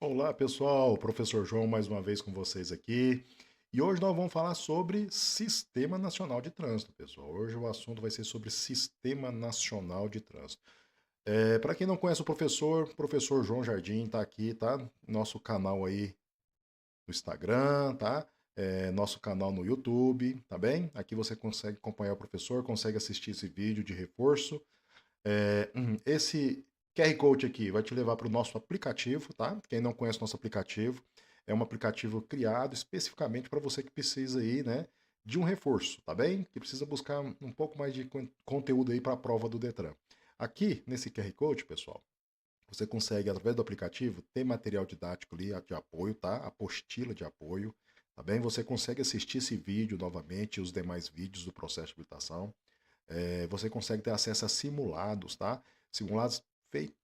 Olá, pessoal. Professor João mais uma vez com vocês aqui. E hoje nós vamos falar sobre Sistema Nacional de Trânsito, pessoal. Hoje o assunto vai ser sobre Sistema Nacional de Trânsito. Para quem não conhece o professor João Jardim está aqui, tá? Nosso canal aí no Instagram, tá? Nosso canal no YouTube, tá bem? Aqui você consegue acompanhar o professor, consegue assistir esse vídeo de reforço. Esse QR Code aqui vai te levar para o nosso aplicativo, tá? Quem não conhece o nosso aplicativo, é um aplicativo criado especificamente para você que precisa aí, né, de um reforço, tá bem? Que precisa buscar um pouco mais de conteúdo aí para a prova do Detran. Aqui, nesse QR Code, pessoal, você consegue, através do aplicativo, ter material didático ali de apoio, tá? Apostila de apoio, tá bem? Você consegue assistir esse vídeo novamente e os demais vídeos do processo de habilitação. Você consegue ter acesso a simulados, tá? Simulados feitos,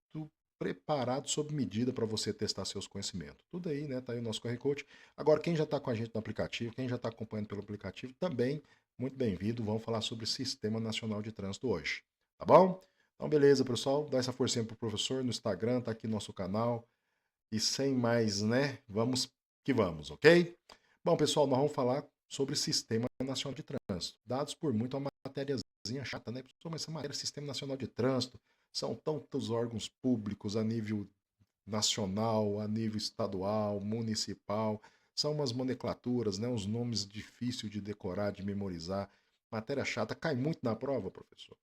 preparados sob medida para você testar seus conhecimentos. Tudo aí, né? Tá aí o nosso QR Code. Agora, quem já está com a gente no aplicativo, quem já está acompanhando pelo aplicativo, também, muito bem-vindo. Vamos falar sobre o Sistema Nacional de Trânsito hoje. Tá bom? Então, beleza, pessoal. Dá essa forcinha pro professor no Instagram, tá aqui no nosso canal. E sem mais, né? Vamos que vamos, ok? Bom, pessoal, nós vamos falar sobre o Sistema Nacional de Trânsito. Dados por muito é uma matériazinha chata, né? Pessoal, mas essa matéria, Sistema Nacional de Trânsito, são tantos órgãos públicos a nível nacional, a nível estadual, municipal. São umas nomenclaturas, né? Uns nomes difíceis de decorar, de memorizar. Matéria chata, cai muito na prova, professor.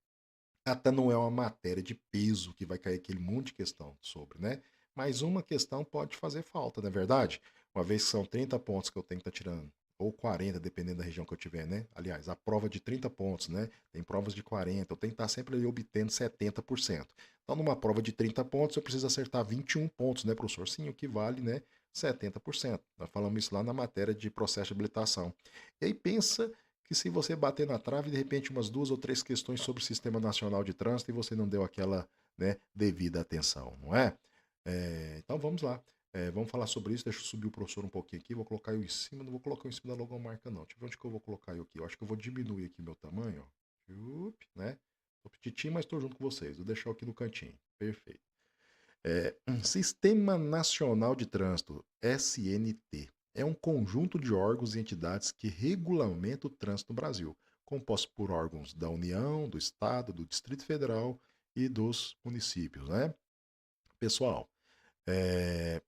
Até não é uma matéria de peso que vai cair aquele monte de questão sobre, né? Mas uma questão pode fazer falta, não é verdade? Uma vez que são 30 pontos que eu tenho que estar tirando, ou 40, dependendo da região que eu tiver, né? Aliás, a prova de 30 pontos, né? Tem provas de 40, eu tenho que estar sempre ali obtendo 70%. Então, numa prova de 30 pontos, eu preciso acertar 21 pontos, né, professor? Sim, o que vale, né? 70%. Nós falamos isso lá na matéria de processo de habilitação. E aí pensa que se você bater na trave, de repente umas duas ou três questões sobre o Sistema Nacional de Trânsito e você não deu aquela, né, devida atenção, não é? Então vamos lá. Vamos falar sobre isso. Deixa eu subir o professor um pouquinho aqui. Vou colocar eu em cima. Não vou colocar eu em cima da logomarca, não. Deixa eu ver onde que eu vou colocar eu aqui. Eu acho que eu vou diminuir aqui meu tamanho, ó. Né? Tô petitinho, mas tô junto com vocês. Vou deixar eu aqui no cantinho. Perfeito. Sistema Nacional de Trânsito, SNT, é um conjunto de órgãos e entidades que regulamenta o trânsito no Brasil, composto por órgãos da União, do Estado, do Distrito Federal e dos municípios, né? Pessoal, é,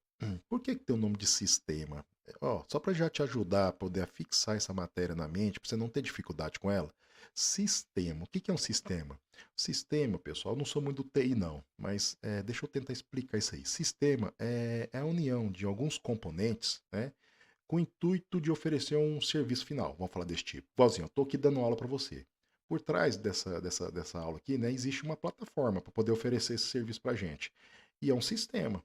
por que tem o nome de sistema? Ó, só para já te ajudar a poder fixar essa matéria na mente, para você não ter dificuldade com ela. Sistema. O que é um sistema? Sistema, pessoal, eu não sou muito do TI não, mas deixa eu tentar explicar isso aí. Sistema é a união de alguns componentes, né, com o intuito de oferecer um serviço final. Vamos falar desse tipo. Igualzinho, eu estou aqui dando aula para você. Por trás dessa aula aqui, né, existe uma plataforma para poder oferecer esse serviço para a gente. E é um sistema.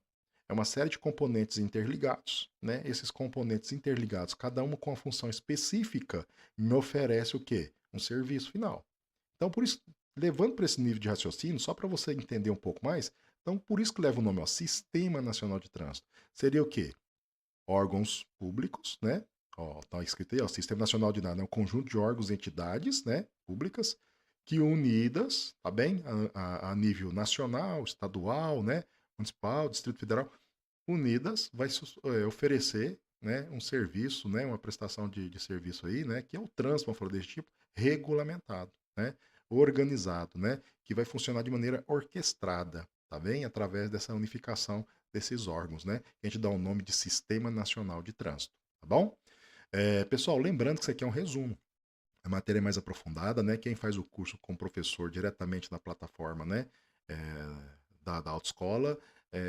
É uma série de componentes interligados, né? Esses componentes interligados, cada um com uma função específica, me oferece o quê? Um serviço final. Então, por isso, levando para esse nível de raciocínio, só para você entender um pouco mais, então por isso que leva o nome, ó, Sistema Nacional de Trânsito. Seria o quê? Órgãos públicos, né? Ó, tá escrito aí, ó, Sistema Nacional de Nada, é um conjunto de órgãos e entidades, né, públicas, que unidas, tá bem? A nível nacional, estadual, né, municipal, Distrito Federal, unidas vai oferecer, né, um serviço, né, uma prestação de serviço aí, né, que é o trânsito, vamos falar desse tipo, regulamentado, né, organizado, né, que vai funcionar de maneira orquestrada, tá bem? Através dessa unificação desses órgãos, né, que a gente dá o nome de Sistema Nacional de Trânsito, tá bom? Pessoal, lembrando que isso aqui é um resumo. A matéria é mais aprofundada, né? Quem faz o curso com o professor diretamente na plataforma, né? é, da autoescola,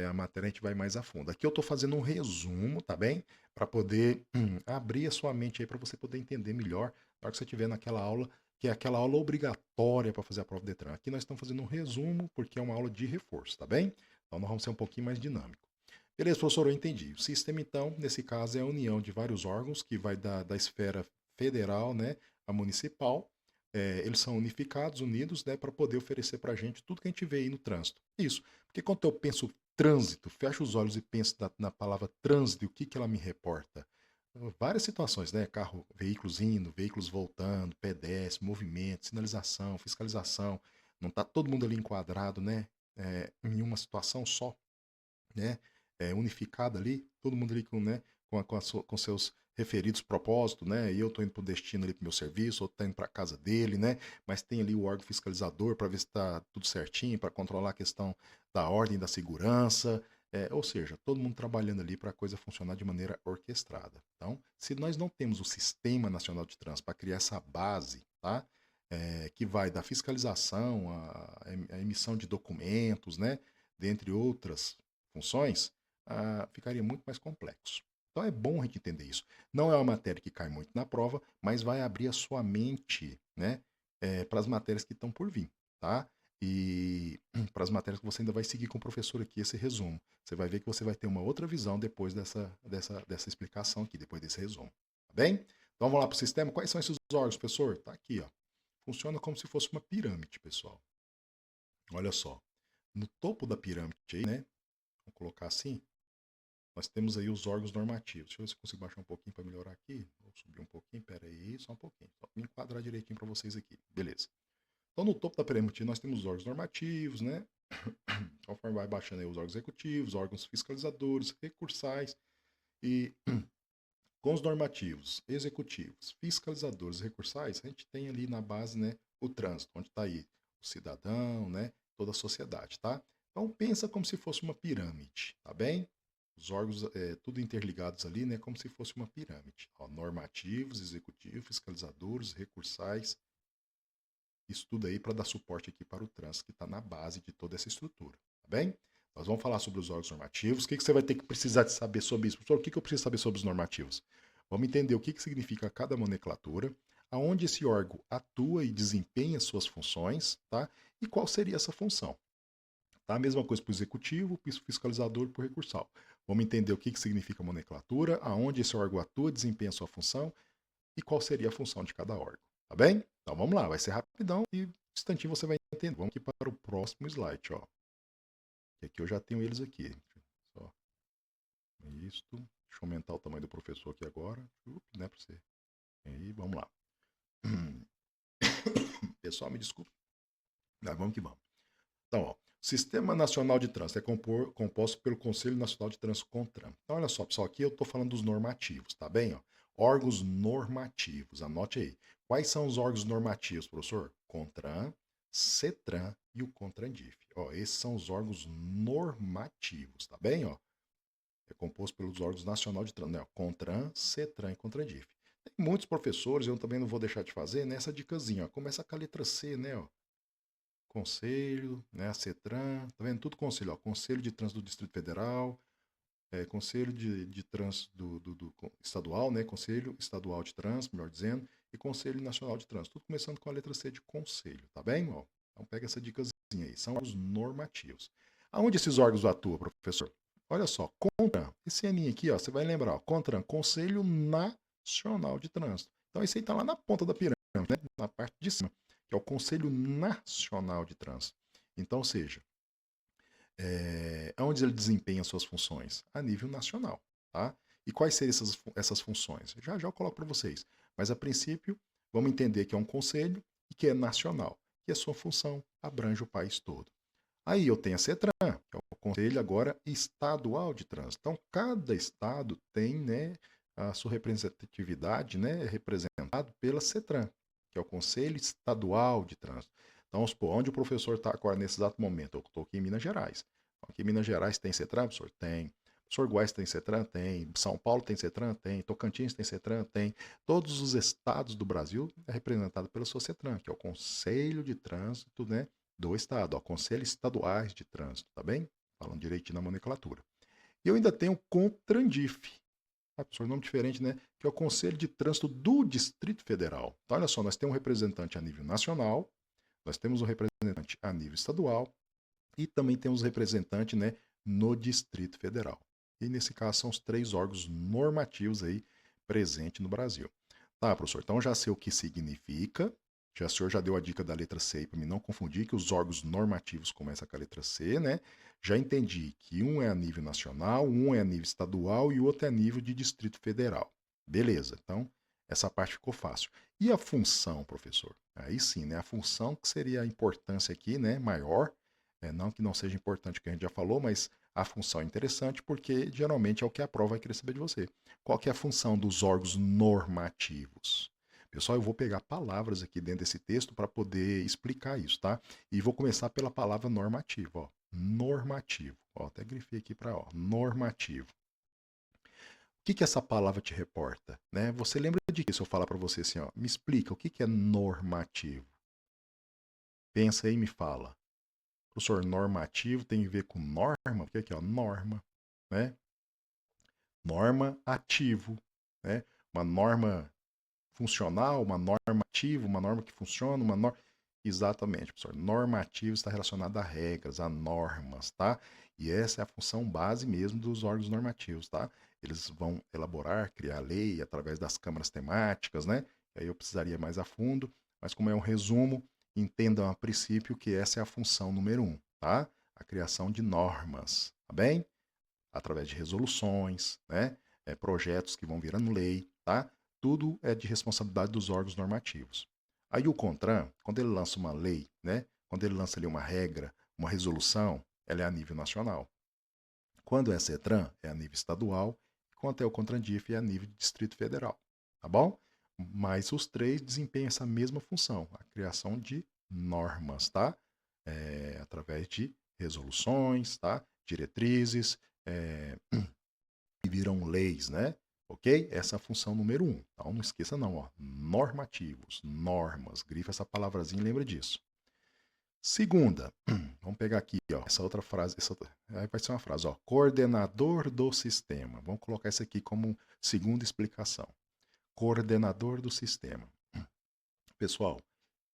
a matéria a gente vai mais a fundo. Aqui eu estou fazendo um resumo, tá bem? Para poder abrir a sua mente aí, para você poder entender melhor na hora que você estiver naquela aula, que é aquela aula obrigatória para fazer a prova de Detran. Aqui nós estamos fazendo um resumo, porque é uma aula de reforço, tá bem? Então nós vamos ser um pouquinho mais dinâmico. Beleza, professor, eu entendi. O sistema, então, nesse caso, é a união de vários órgãos que vai da esfera federal, né, a municipal. Eles são unificados, unidos, né, para poder oferecer para a gente tudo que a gente vê aí no trânsito. Isso. Porque quando eu penso trânsito, fecho os olhos e penso na palavra trânsito, o que, que ela me reporta? Várias situações, né? Carro, veículos indo, veículos voltando, pedestre, movimento, sinalização, fiscalização. Não está todo mundo ali enquadrado, né? Em uma situação só, né? unificada ali, todo mundo ali com, né, com seus referidos propósitos, né? E eu estou indo para o destino ali para o meu serviço, outro está indo para a casa dele, né? Mas tem ali o órgão fiscalizador para ver se está tudo certinho, para controlar a questão da ordem, da segurança. Ou seja, todo mundo trabalhando ali para a coisa funcionar de maneira orquestrada. Então, se nós não temos o Sistema Nacional de Trânsito para criar essa base, tá? Que vai da fiscalização, a emissão de documentos, né? Dentre outras funções, ficaria muito mais complexo. Então é bom a gente entender isso. Não é uma matéria que cai muito na prova, mas vai abrir a sua mente, né, para as matérias que estão por vir, tá? E para as matérias que você ainda vai seguir com o professor aqui, esse resumo. Você vai ver que você vai ter uma outra visão depois dessa explicação aqui, depois desse resumo. Tá bem? Então vamos lá para o sistema. Quais são esses órgãos, professor? Tá aqui, ó. Funciona como se fosse uma pirâmide, pessoal. Olha só. No topo da pirâmide aí, né? Vamos colocar assim. Nós temos aí os órgãos normativos. Deixa eu ver se eu consigo baixar um pouquinho para melhorar aqui. Vou subir um pouquinho, pera aí, só um pouquinho. Só para enquadrar direitinho para vocês aqui. Beleza. Então, no topo da pirâmide, nós temos os órgãos normativos, né? Conforme vai baixando aí os órgãos executivos, órgãos fiscalizadores, recursais. E com os normativos, executivos, fiscalizadores, recursais, a gente tem ali na base, né, o trânsito, onde está aí o cidadão, né, toda a sociedade, tá? Então pensa como se fosse uma pirâmide, tá bem? Os órgãos, tudo interligados ali, né, como se fosse uma pirâmide. Ó, normativos, executivos, fiscalizadores, recursais, isso tudo aí para dar suporte aqui para o trânsito, que está na base de toda essa estrutura, tá bem? Nós vamos falar sobre os órgãos normativos. O que você vai ter que precisar de saber sobre isso? Professor, o que eu preciso saber sobre os normativos? Vamos entender o que significa cada nomenclatura, aonde esse órgão atua e desempenha suas funções, tá? E qual seria essa função. Tá? A mesma coisa para o executivo, para o fiscalizador e para o recursal. Vamos entender o que significa nomenclatura, aonde esse órgão atua, desempenha sua função e qual seria a função de cada órgão. Tá bem? Então vamos lá, vai ser rapidão e um instantinho você vai entender. Vamos aqui para o próximo slide, ó. E aqui eu já tenho eles aqui. Só isto. Deixa eu aumentar o tamanho do professor aqui agora. Né, para você. Aí, vamos lá. Pessoal, me desculpe. Mas vamos que vamos. Então, ó, Sistema Nacional de Trânsito é composto pelo Conselho Nacional de Trânsito, CONTRAN. Então, olha só, pessoal, aqui eu estou falando dos normativos, tá bem? Ó? Órgãos normativos, anote aí. Quais são os órgãos normativos, professor? CONTRAN, CETRAN e o CONTRANDIF. Ó, esses são os órgãos normativos, tá bem? Ó? É composto pelos órgãos nacional de trânsito, né? CONTRAN, CETRAN e CONTRANDIF. Tem muitos professores, eu também não vou deixar de fazer, nessa dicasinha, ó. Começa com a letra C, né? Ó. Conselho, né, a CETRAN, tá vendo? Tudo conselho, ó. Conselho de Trânsito do Distrito Federal, Conselho de Trânsito do Estadual, né, Conselho Estadual de Trânsito, melhor dizendo, e Conselho Nacional de Trânsito, tudo começando com a letra C de conselho, tá bem? Ó, então pega essa dicasinha aí, são os normativos. Aonde esses órgãos atuam, professor? Olha só, CONTRAN, esse aninho aqui, ó, você vai lembrar, ó, CONTRAN, Conselho Nacional de Trânsito. Então esse aí tá lá na ponta da pirâmide, né, na parte de cima, que é o Conselho Nacional de Trânsito. Então, ou seja, onde ele desempenha suas funções? A nível nacional. Tá? E quais seriam essas funções? Já já eu coloco para vocês. Mas, a princípio, vamos entender que é um conselho e que é nacional, que a sua função abrange o país todo. Aí eu tenho a CETRAN, que é o Conselho agora Estadual de Trânsito. Então, cada estado tem, né, a sua representatividade, né, representado pela CETRAN, que é o Conselho Estadual de Trânsito. Então, vamos supor, onde o professor está agora nesse exato momento? Eu estou aqui em Minas Gerais. Aqui em Minas Gerais tem CETRAN, professor? Tem. Professor Goiás tem CETRAN? Tem. São Paulo tem CETRAN? Tem. Tocantins tem CETRAN? Tem. Todos os estados do Brasil é representado pela sua CETRAN, que é o Conselho de Trânsito, né, do Estado, ó, Conselhos Estaduais de Trânsito, tá bem? Falando direitinho na nomenclatura. E eu ainda tenho o CONTRANDIF, professor, nome diferente, né? Que é o Conselho de Trânsito do Distrito Federal. Então, olha só, nós temos um representante a nível nacional, nós temos um representante a nível estadual e também temos um representante, né, no Distrito Federal. E nesse caso são os 3 órgãos normativos aí presentes no Brasil. Tá, professor, então já sei o que significa, o senhor já deu a dica da letra C para mim não confundir, que os órgãos normativos começam com a letra C, né? Já entendi que um é a nível nacional, um é a nível estadual e o outro é a nível de Distrito Federal. Beleza, então essa parte ficou fácil. E a função, professor? Aí sim, né? A função que seria a importância aqui, né? Maior, não que não seja importante o que a gente já falou, mas A função é interessante porque geralmente é o que a prova vai querer saber de você. Qual que é a função dos órgãos normativos? Pessoal, eu vou pegar palavras aqui dentro desse texto para poder explicar isso, tá? E vou começar pela palavra normativo, ó. Normativo. Ó, até grifei aqui para, ó, normativo. O que que essa palavra te reporta, né? Você lembra de que se eu falar para você assim, ó, me explica o que que é normativo? Pensa aí e me fala. Professor, normativo tem a ver com norma? O que é, ó? Norma, né? Norma ativo, né? Uma norma funcional, uma norma ativa, uma norma que funciona, uma norma... Exatamente, professor. Normativo está relacionado a regras, a normas, tá? E essa é a função base mesmo dos órgãos normativos, tá? Eles vão elaborar, criar lei através das câmaras temáticas, né? E aí eu precisaria mais a fundo, mas como é um resumo, entendam a princípio que essa é a função número um, tá? A criação de normas, tá bem? Através de resoluções, né? Projetos que vão virando lei, tá? Tudo é de responsabilidade dos órgãos normativos. Aí o CONTRAN, quando ele lança uma lei, né? Quando ele lança ali uma regra, uma resolução, ela é a nível nacional. Quando é a CETRAN, é a nível estadual. Quando é o CONTRANDIF, é a nível de Distrito Federal. Tá bom? Mas os três desempenham essa mesma função, a criação de normas, tá? Através de resoluções, tá? Diretrizes, é, que viram leis, né? Ok? Essa é a função número um. Então não esqueça não, ó. Normativos, normas. Grifa essa palavrazinha e lembra disso. Segunda, vamos pegar aqui, ó, essa outra frase, aí vai ser uma frase, ó, coordenador do sistema. Vamos colocar isso aqui como segunda explicação. Coordenador do sistema. Pessoal,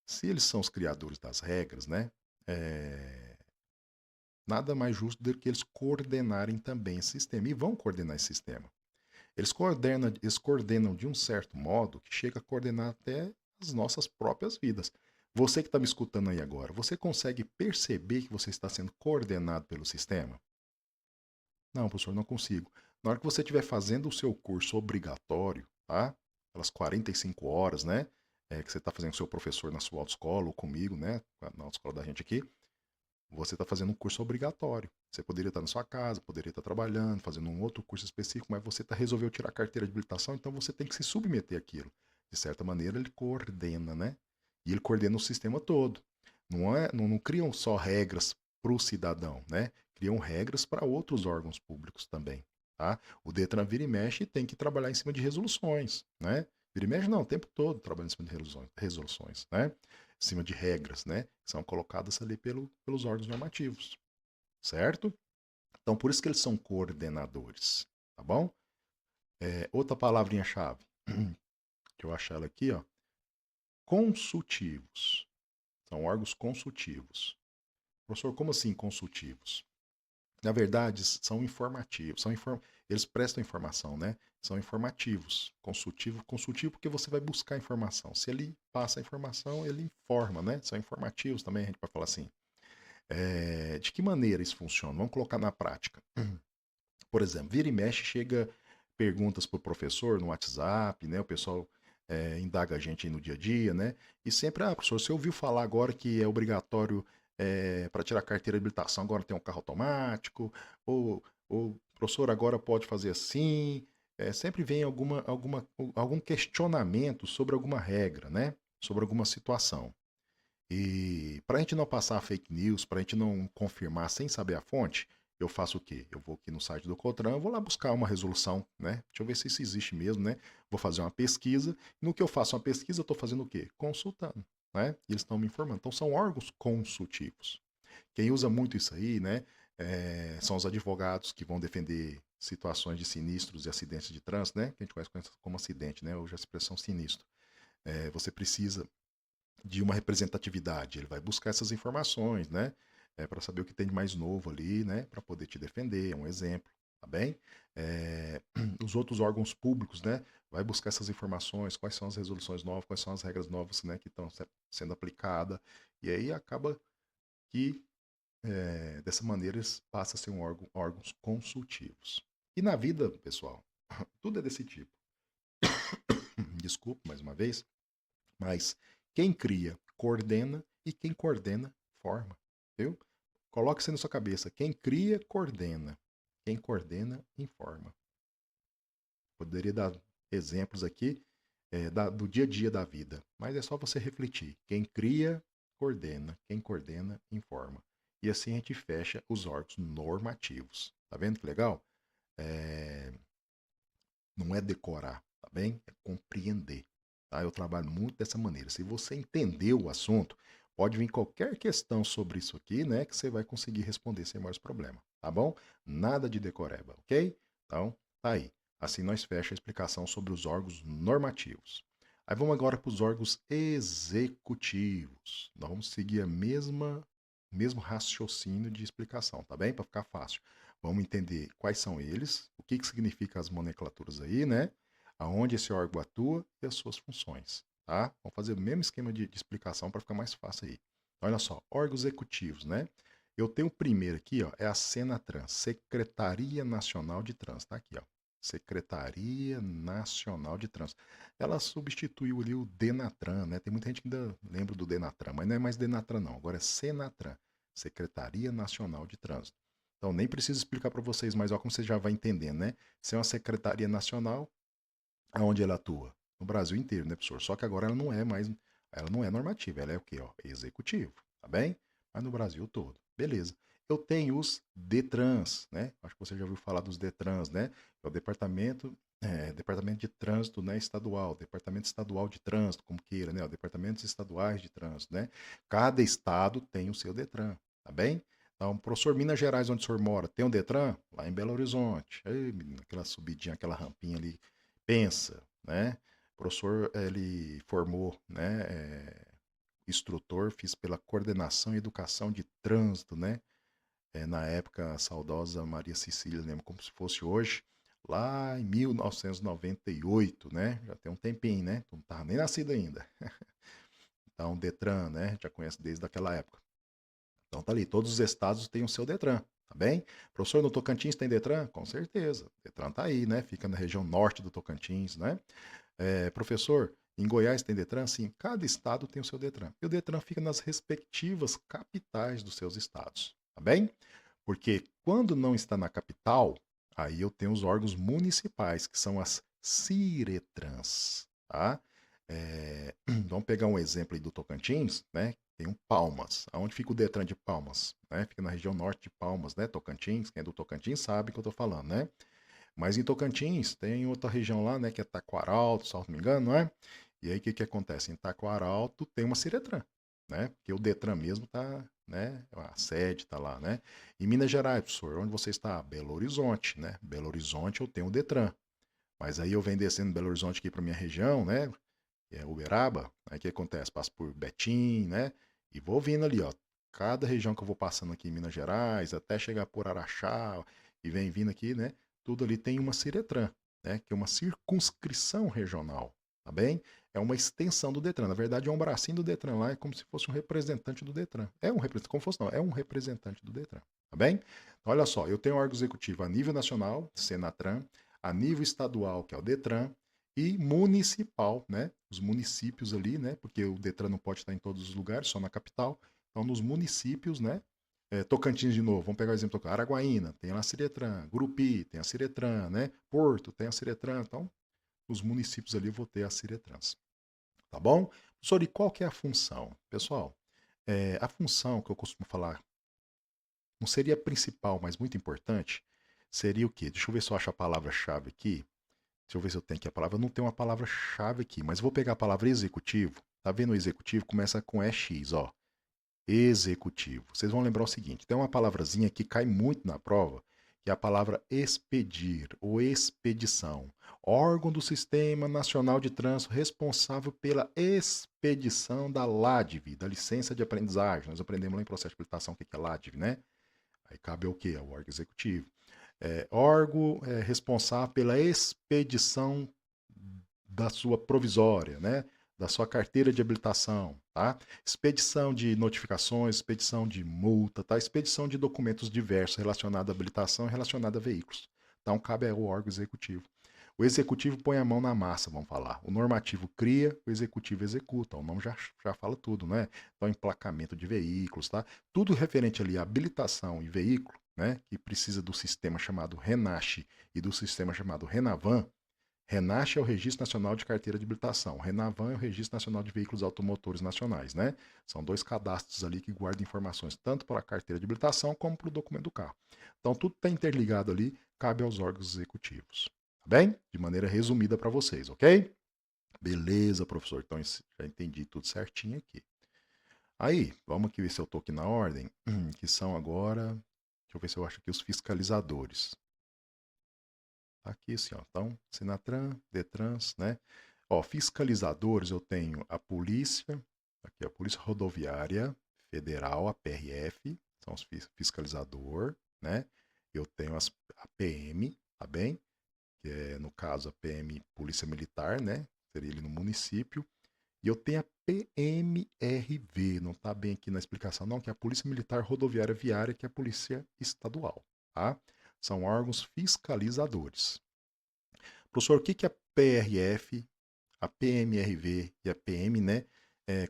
se eles são os criadores das regras, né? É, nada mais justo do que eles coordenarem também esse sistema. E vão coordenar esse sistema. Eles coordenam de um certo modo que chega a coordenar até as nossas próprias vidas. Você que está me escutando aí agora, você consegue perceber que você está sendo coordenado pelo sistema? Não, professor, não consigo. Na hora que você estiver fazendo o seu curso obrigatório, tá? Aquelas 45 horas, né? Que você está fazendo com o seu professor na sua autoescola ou comigo, né? Na autoescola da gente aqui. Você está fazendo um curso obrigatório. Você poderia estar na sua casa, poderia estar trabalhando, fazendo um outro curso específico, mas você resolveu tirar a carteira de habilitação, então você tem que se submeter àquilo. De certa maneira, ele coordena, né? E ele coordena o sistema todo. Não criam só regras para o cidadão, né? Criam regras para outros órgãos públicos também. Tá? O Detran vira e mexe e tem que trabalhar em cima de resoluções, né? Vira e mexe não, o tempo todo trabalhando em cima de resoluções, né? Em cima de regras, né? Que são colocadas ali pelos órgãos normativos, certo? Então, por isso que eles são coordenadores, tá bom? Outra palavrinha-chave, que eu achei ela aqui, ó. Consultivos. São órgãos consultivos. Professor, como assim consultivos? Na verdade, são informativos. Eles prestam informação, né? São informativos. Consultivo porque você vai buscar informação. Se ele passa a informação, ele informa, né? São informativos também, a gente pode falar assim. De que maneira isso funciona? Vamos colocar na prática. Por exemplo, vira e mexe, chega perguntas para o professor no WhatsApp, né? O pessoal indaga a gente aí no dia a dia, né? E sempre, professor, você ouviu falar agora que é obrigatório para tirar a carteira de habilitação, agora tem um carro automático, ou professor, agora pode fazer assim. Sempre vem algum questionamento sobre alguma regra, né? Sobre alguma situação. E para a gente não passar fake news, para a gente não confirmar sem saber a fonte, eu faço o quê? Eu vou aqui no site do COTRAN, vou lá buscar uma resolução, né? Deixa eu ver se isso existe mesmo, né? Vou fazer uma pesquisa. No que eu faço uma pesquisa, eu estou fazendo o quê? Consultando, né? E eles estão me informando. Então são órgãos consultivos. Quem usa muito isso aí, né? São os advogados que vão defender situações de sinistros e acidentes de trânsito, né? Que a gente conhece como acidente, né? Hoje a expressão sinistro. Você precisa de uma representatividade. Ele vai buscar essas informações, né? Para saber o que tem de mais novo ali, né? Para poder te defender, é um exemplo, tá bem? É, os outros órgãos públicos, né? Vai buscar essas informações, quais são as resoluções novas, quais são as regras novas, né? Que estão sendo aplicadas. E aí acaba que, dessa maneira, eles passam a ser órgãos consultivos. E na vida, pessoal, tudo é desse tipo. Desculpe mais uma vez, mas quem cria, coordena e quem coordena, forma. Viu? Coloque isso na sua cabeça. Quem cria, coordena. Quem coordena, informa. Poderia dar exemplos aqui do dia a dia da vida, mas é só você refletir. Quem cria, coordena. Quem coordena, informa. E assim a gente fecha os órgãos normativos. Tá vendo que legal? É, não é decorar, tá bem? É compreender. Tá? Eu trabalho muito dessa maneira. Se você entendeu o assunto, pode vir qualquer questão sobre isso aqui, né? Que você vai conseguir responder sem mais problema, tá bom? Nada de decoreba, ok? Então, tá aí. Assim nós fechamos a explicação sobre os órgãos normativos. Aí vamos agora para os órgãos executivos. Nós vamos seguir o mesmo raciocínio de explicação, tá bem? Para ficar fácil. Vamos entender quais são eles, o que significa as nomenclaturas aí, né? Aonde esse órgão atua e as suas funções, tá? Vamos fazer o mesmo esquema de explicação para ficar mais fácil aí. Olha só, órgãos executivos, né? Eu tenho o primeiro aqui, ó, é a Senatran, Secretaria Nacional de Trânsito, tá aqui, ó. Secretaria Nacional de Trânsito. Ela substituiu ali o Denatran, né? Tem muita gente que ainda lembra do Denatran, mas não é mais Denatran não, agora é Senatran, Secretaria Nacional de Trânsito. Então, nem preciso explicar para vocês, mas ó, como você já vai entendendo, né? Se é uma secretaria nacional, aonde ela atua? No Brasil inteiro, né, professor? Só que agora ela não é normativa, ela é o quê? Ó? Executivo, tá bem? Mas no Brasil todo. Beleza. Eu tenho os DETRANS, né? Acho que você já ouviu falar dos DETRANS, né? É o Departamento de Trânsito, né, estadual, Departamento Estadual de Trânsito, como queira, né? Departamentos Estaduais de Trânsito, né? Cada estado tem o seu DETRAN, tá bem? Então, professor, Minas Gerais, onde o senhor mora, tem um Detran? Lá em Belo Horizonte. Ei, menino, aquela subidinha, aquela rampinha ali. Pensa, né? O professor, ele formou, né, instrutor, fiz pela Coordenação e Educação de Trânsito, né? Na época, a saudosa Maria Cecília, lembro como se fosse hoje, lá em 1998, né? Já tem um tempinho, né? Não estava nem nascido ainda. Então, Detran, né? Já conhece desde aquela época. Então tá ali, todos os estados têm o seu Detran, tá bem? Professor, no Tocantins tem Detran? Com certeza. Detran tá aí, né? Fica na região norte do Tocantins, né? Professor, em Goiás tem Detran? Sim, cada estado tem o seu Detran. E o Detran fica nas respectivas capitais dos seus estados, tá bem? Porque quando não está na capital, aí eu tenho os órgãos municipais, que são as Ciretrans, tá? Vamos pegar um exemplo aí do Tocantins, né? Tem um Palmas. Aonde fica o Detran de Palmas? Né? Fica na região norte de Palmas, né? Tocantins. Quem é do Tocantins sabe o que eu tô falando, né? Mas em Tocantins tem outra região lá, né? Que é Taquaralto, se não me engano, não é? E aí o que que acontece? Em Taquaralto tem uma Ciretran, né? Porque o Detran mesmo tá, né? A sede tá lá, né? Em Minas Gerais, professor, onde você está? Belo Horizonte, né? Belo Horizonte eu tenho o Detran. Mas aí eu venho descendo Belo Horizonte aqui para minha região, né? Que é Uberaba, aí o que acontece? Passo por Betim, né? E vou vindo ali, ó. Cada região que eu vou passando aqui em Minas Gerais, até chegar por Araxá, e vem vindo aqui, né? Tudo ali tem uma Ciretran, né? Que é uma circunscrição regional, tá bem? É uma extensão do Detran. Na verdade, é um bracinho do Detran lá, é como se fosse um representante do Detran. É um representante, como fosse não, é um representante do Detran, tá bem? Então, olha só, eu tenho órgão executivo a nível nacional, Senatran, a nível estadual, que é o Detran, e municipal, né? Os municípios ali, né? Porque o Detran não pode estar em todos os lugares, só na capital. Então, nos municípios, né? Tocantins de novo, vamos pegar o exemplo do Araguaína, tem lá a Ciretran, Gurupi, tem a Ciretran, né? Porto, tem a Ciretran. Então, os municípios ali eu vou ter as Ciretrans. Tá bom? Professor, e qual que é a função? Pessoal, a função que eu costumo falar não seria a principal, mas muito importante, seria o quê? Deixa eu ver se eu acho a palavra-chave aqui. Deixa eu ver se eu tenho aqui a palavra. Eu não tenho uma palavra-chave aqui, mas eu vou pegar a palavra executivo. Tá vendo o executivo? Começa com EX, ó. Executivo. Vocês vão lembrar o seguinte: tem uma palavrazinha que cai muito na prova, que é a palavra expedir ou expedição. Órgão do Sistema Nacional de Trânsito responsável pela expedição da LADV, da licença de aprendizagem. Nós aprendemos lá em processo de habilitação o que é LADV, né? Aí cabe ao quê? Ao órgão executivo. Órgão responsável pela expedição da sua provisória, né? Da sua carteira de habilitação, tá? Expedição de notificações, expedição de multa, tá? Expedição de documentos diversos relacionados à habilitação e relacionados a veículos. Então, cabe ao órgão executivo. O executivo põe a mão na massa, vamos falar. O normativo cria, o executivo executa. O nome já fala tudo, né? Então, emplacamento de veículos, tá? Tudo referente ali à habilitação e veículo, né? Que precisa do sistema chamado RENASH e do sistema chamado RENAVAN. RENASH é o Registro Nacional de Carteira de Habilitação. RENAVAN é o Registro Nacional de Veículos Automotores Nacionais, né? São dois cadastros ali que guardam informações tanto para a carteira de habilitação como para o documento do carro. Então, tudo está interligado ali, cabe aos órgãos executivos. Tá bem? De maneira resumida para vocês, ok? Beleza, professor. Então, já entendi tudo certinho aqui. Aí, vamos aqui ver se eu estou aqui na ordem, que são agora, deixa eu ver se eu acho aqui os fiscalizadores. Tá aqui assim, ó. Então, Sinatran, Detrans, né? Ó, fiscalizadores eu tenho a polícia, aqui a Polícia Rodoviária Federal, a PRF, são os fiscalizador, né? Eu tenho a PM, tá bem? Que é, no caso, a PM Polícia Militar, né? Seria ali no município. E eu tenho a PMRV, não está bem aqui na explicação, não, que é a Polícia Militar Rodoviária Viária, que é a Polícia Estadual, tá? São órgãos fiscalizadores. Professor, o que é a PRF, a PMRV e a PM, né?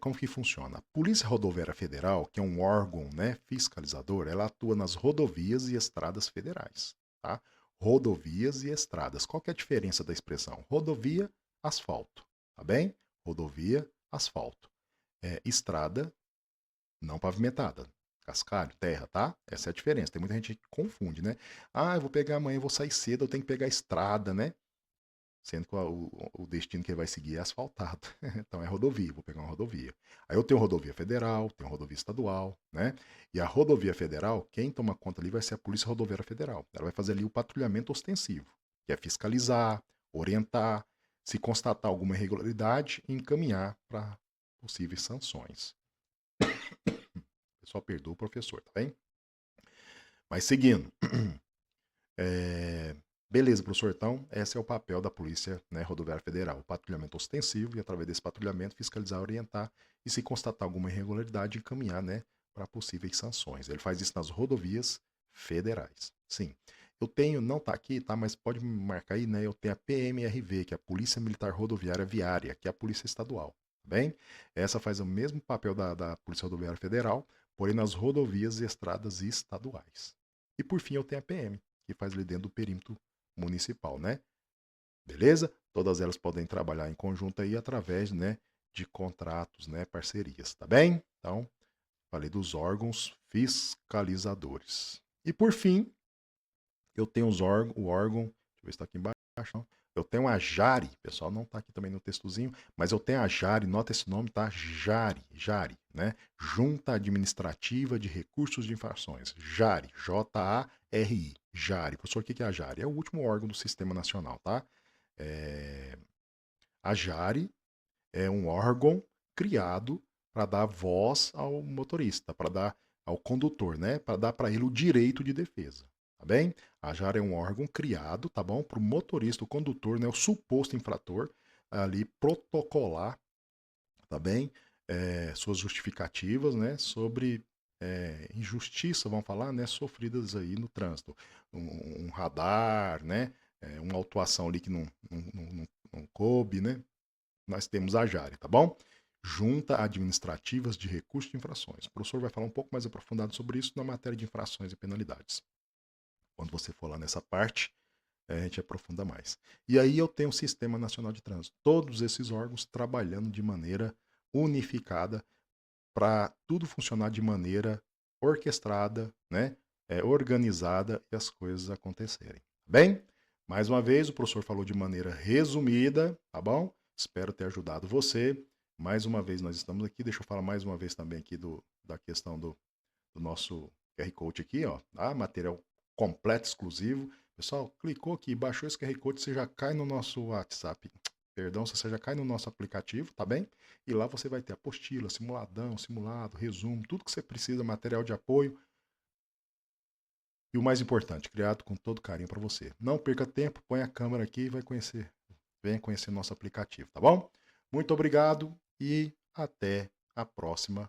Como que funciona? A Polícia Rodoviária Federal, que é um órgão, né, fiscalizador, ela atua nas rodovias e estradas federais, tá? Rodovias e estradas. Qual que é a diferença da expressão? Rodovia, asfalto, tá bem? Rodovia, asfalto. Estrada, não pavimentada. Cascalho, terra, tá? Essa é a diferença. Tem muita gente que confunde, né? Ah, eu vou pegar amanhã, eu vou sair cedo, eu tenho que pegar a estrada, né? Sendo que o destino que ele vai seguir é asfaltado. Então é rodovia, vou pegar uma rodovia. Aí eu tenho rodovia federal, tenho rodovia estadual, né? E a rodovia federal, quem toma conta ali vai ser a Polícia Rodoviária Federal. Ela vai fazer ali o patrulhamento ostensivo, que é fiscalizar, orientar, se constatar alguma irregularidade, encaminhar para possíveis sanções. O pessoal perdoa o professor, tá bem? Mas seguindo. Beleza, professor. Então, esse é o papel da Polícia, né, Rodoviária Federal. O patrulhamento ostensivo e, através desse patrulhamento, fiscalizar, orientar e, se constatar alguma irregularidade, encaminhar, né, para possíveis sanções. Ele faz isso nas rodovias federais. Sim. Eu tenho, não está aqui, tá, mas pode me marcar aí, né? Eu tenho a PMRV, que é a Polícia Militar Rodoviária Viária, que é a Polícia Estadual. Tá bem? Essa faz o mesmo papel da Polícia Rodoviária Federal, porém nas rodovias e estradas estaduais. E por fim eu tenho a PM, que faz ali dentro do perímetro municipal, né? Beleza? Todas elas podem trabalhar em conjunto aí através, né, de contratos, né, parcerias, tá bem? Então, falei dos órgãos fiscalizadores. E por fim, eu tenho o órgão, deixa eu ver se está aqui embaixo, não. Eu tenho a JARE, pessoal, não está aqui também no textozinho, mas eu tenho a JARE, nota esse nome, tá? JARE, né? Junta Administrativa de Recursos de Infrações. JARE, J-A-R-I, JARE. Professor, o que é a JARE? É o último órgão do Sistema Nacional, tá? A JARE é um órgão criado para dar voz ao motorista, para dar ao condutor, né? Para dar para ele o direito de defesa. Tá bem? A JAR é um órgão criado, tá bom? Para o motorista, o condutor, né? O suposto infrator, ali protocolar, tá bem? Suas justificativas, né? Sobre injustiça, vamos falar, né? Sofridas aí no trânsito. Um radar, né? Uma autuação ali que não coube, né? Nós temos a JARE, tá bom? Junta Administrativas de Recursos de Infrações. O professor vai falar um pouco mais aprofundado sobre isso na matéria de infrações e penalidades. Quando você for lá nessa parte, a gente aprofunda mais. E aí eu tenho o Sistema Nacional de Trânsito. Todos esses órgãos trabalhando de maneira unificada para tudo funcionar de maneira orquestrada, né? Organizada e as coisas acontecerem. Bem? Mais uma vez, o professor falou de maneira resumida, tá bom? Espero ter ajudado você. Mais uma vez nós estamos aqui. Deixa eu falar mais uma vez também aqui da questão do nosso QR Code aqui, ó. Tá? Material completo, exclusivo. Pessoal, clicou aqui, baixou esse QR Code, você já cai no nosso WhatsApp. Perdão, você já cai no nosso aplicativo, tá bem? E lá você vai ter apostila, simuladão, simulado, resumo, tudo que você precisa, material de apoio. E o mais importante, criado com todo carinho para você. Não perca tempo, põe a câmera aqui e vai conhecer. Venha conhecer nosso aplicativo, tá bom? Muito obrigado e até a próxima